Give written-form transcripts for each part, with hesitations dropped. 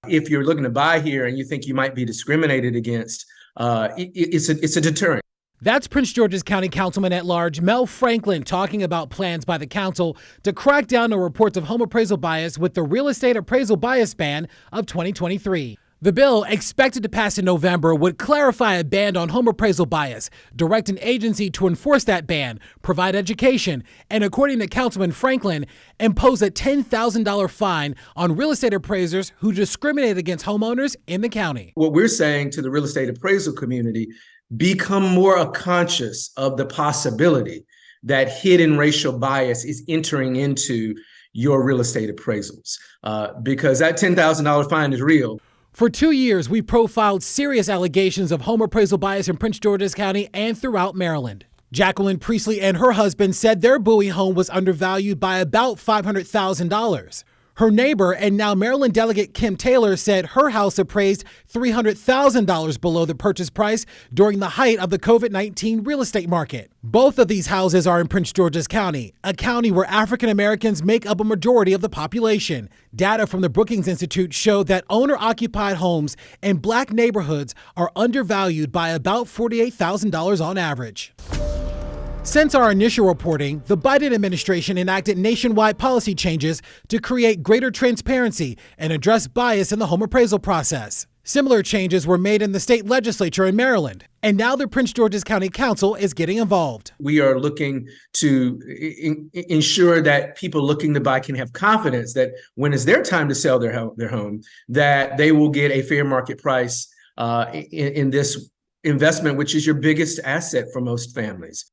If you're looking to buy here and you think you might be discriminated against, it's a deterrent. That's Prince George's County Councilman at Large Mel Franklin talking about plans by the council to crack down on reports of home appraisal bias with the real estate appraisal bias ban of 2023. The bill, expected to pass in November, would clarify a ban on home appraisal bias, direct an agency to enforce that ban, provide education, and according to Councilman Franklin, impose a $10,000 fine on real estate appraisers who discriminate against homeowners in the county. What we're saying to the real estate appraisal community, become more conscious of the possibility that hidden racial bias is entering into your real estate appraisals, because that $10,000 fine is real. For 2 years, we profiled serious allegations of home appraisal bias in Prince George's County and throughout Maryland. Jacqueline Priestley and her husband said their Bowie home was undervalued by about $500,000. Her neighbor and now Maryland delegate Kim Taylor said her house appraised $300,000 below the purchase price during the height of the COVID-19 real estate market. Both of these houses are in Prince George's County, a county where African Americans make up a majority of the population. Data from the Brookings Institute showed that owner-occupied homes in Black neighborhoods are undervalued by about $48,000 on average. Since our initial reporting, the Biden administration enacted nationwide policy changes to create greater transparency and address bias in the home appraisal process. Similar changes were made in the state legislature in Maryland, and now the Prince George's County Council is getting involved. We are looking to ensure that people looking to buy can have confidence that when it's their time to sell their home, that they will get a fair market price in this investment, which is your biggest asset for most families.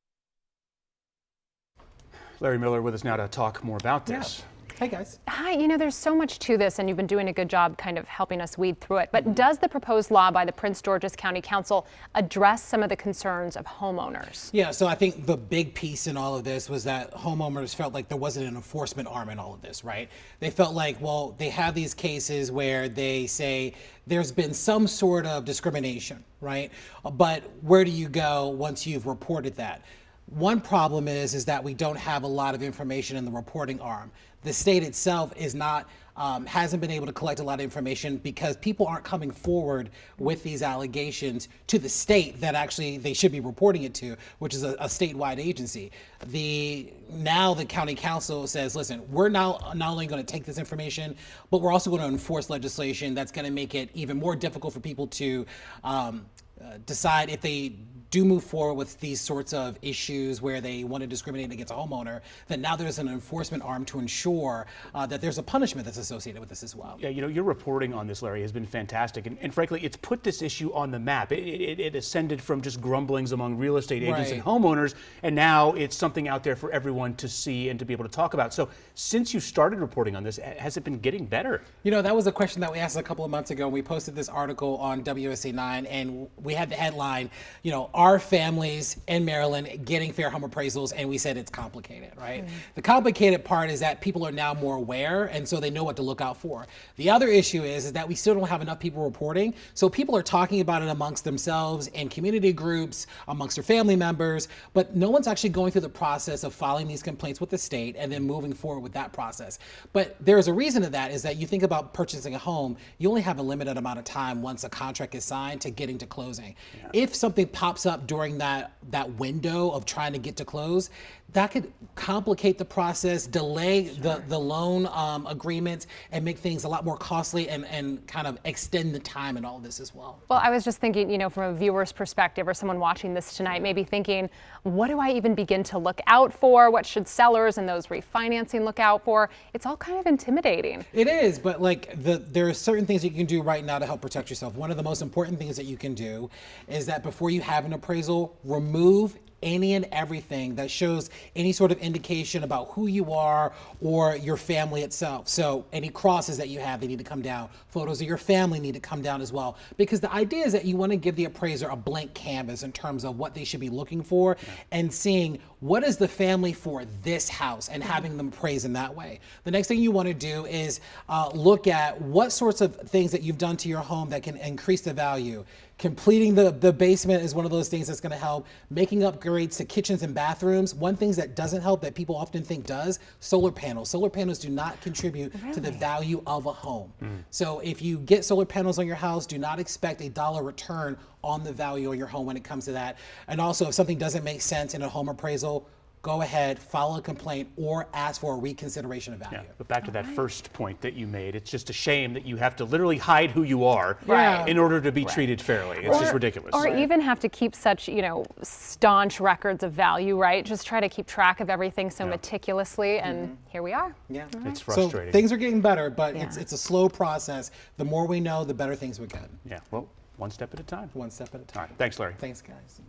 Larry Miller with us now to talk more about this. Yeah. Hey, guys. Hi, there's so much to this, and you've been doing a good job kind of helping us weed through it. But does the proposed law by the Prince George's County Council address some of the concerns of homeowners? Yeah, so I think the big piece in all of this was that homeowners felt like there wasn't an enforcement arm in all of this, right? They felt like, well, they have these cases where they say there's been some sort of discrimination, right? But where do you go once you've reported that? One problem is that we don't have a lot of information in the reporting arm. The state itself is not, hasn't been able to collect a lot of information because people aren't coming forward with these allegations to the state that actually they should be reporting it to, which is a statewide agency. Now the county council says, listen, we're now not only going to take this information, but we're also going to enforce legislation that's going to make it even more difficult for people to decide if they do move forward with these sorts of issues where they want to discriminate against a homeowner, that now there's an enforcement arm to ensure that there's a punishment that's associated with this as well. Yeah, your reporting on this, Larry, has been fantastic. And frankly, it's put this issue on the map. It ascended from just grumblings among real estate agents and homeowners, and now it's something out there for everyone to see and to be able to talk about. So since you started reporting on this, has it been getting better? That was a question that we asked a couple of months ago. We posted this article on WSA 9, and we had the headline, are families in Maryland getting fair home appraisals? And we said it's complicated, right? The complicated part is that people are now more aware, and so they know what to look out for. The other issue is that we still don't have enough people reporting. So people are talking about it amongst themselves in community groups, amongst their family members, but no one's actually going through the process of filing these complaints with the state and then moving forward with that process. But there's a reason to that, is that you think about purchasing a home, you only have a limited amount of time once a contract is signed to getting to closing. Yeah. If something pops up during that window of trying to get to close, that could complicate the process, delay the loan agreements, and make things a lot more costly and kind of extend the time in all of this as well. Well, I was just thinking, from a viewer's perspective or someone watching this tonight, maybe thinking, what do I even begin to look out for? What should sellers and those refinancing look out for? It's all kind of intimidating. It is, but there are certain things that you can do right now to help protect yourself. One of the most important things that you can do is that before you have an appraisal, remove any and everything that shows any sort of indication about who you are or your family itself. So any crosses that you have, they need to come down. Photos of your family need to come down as well. Because the idea is that you want to give the appraiser a blank canvas in terms of what they should be looking for and seeing what is the family for this house and having them appraise in that way. The next thing you want to do is look at what sorts of things that you've done to your home that can increase the value. Completing the basement is one of those things that's going to help. Making upgrades to kitchens and bathrooms. One thing that doesn't help that people often think does, solar panels. Solar panels do not contribute to the value of a home. So if you get solar panels on your house, do not expect a dollar return on the value of your home when it comes to that. And also, if something doesn't make sense in a home appraisal, go ahead, file a complaint, or ask for a reconsideration of value. Yeah, but back to that first point that you made, it's just a shame that you have to literally hide who you are Right. in order to be treated fairly. It's just ridiculous. Or even have to keep such, staunch records of value, right? Just try to keep track of everything so meticulously, and here we are. Yeah, It's frustrating. So things are getting better, but it's a slow process. The more we know, the better things we get. Yeah, well, one step at a time. One step at a time. All right, thanks, Larry. Thanks, guys.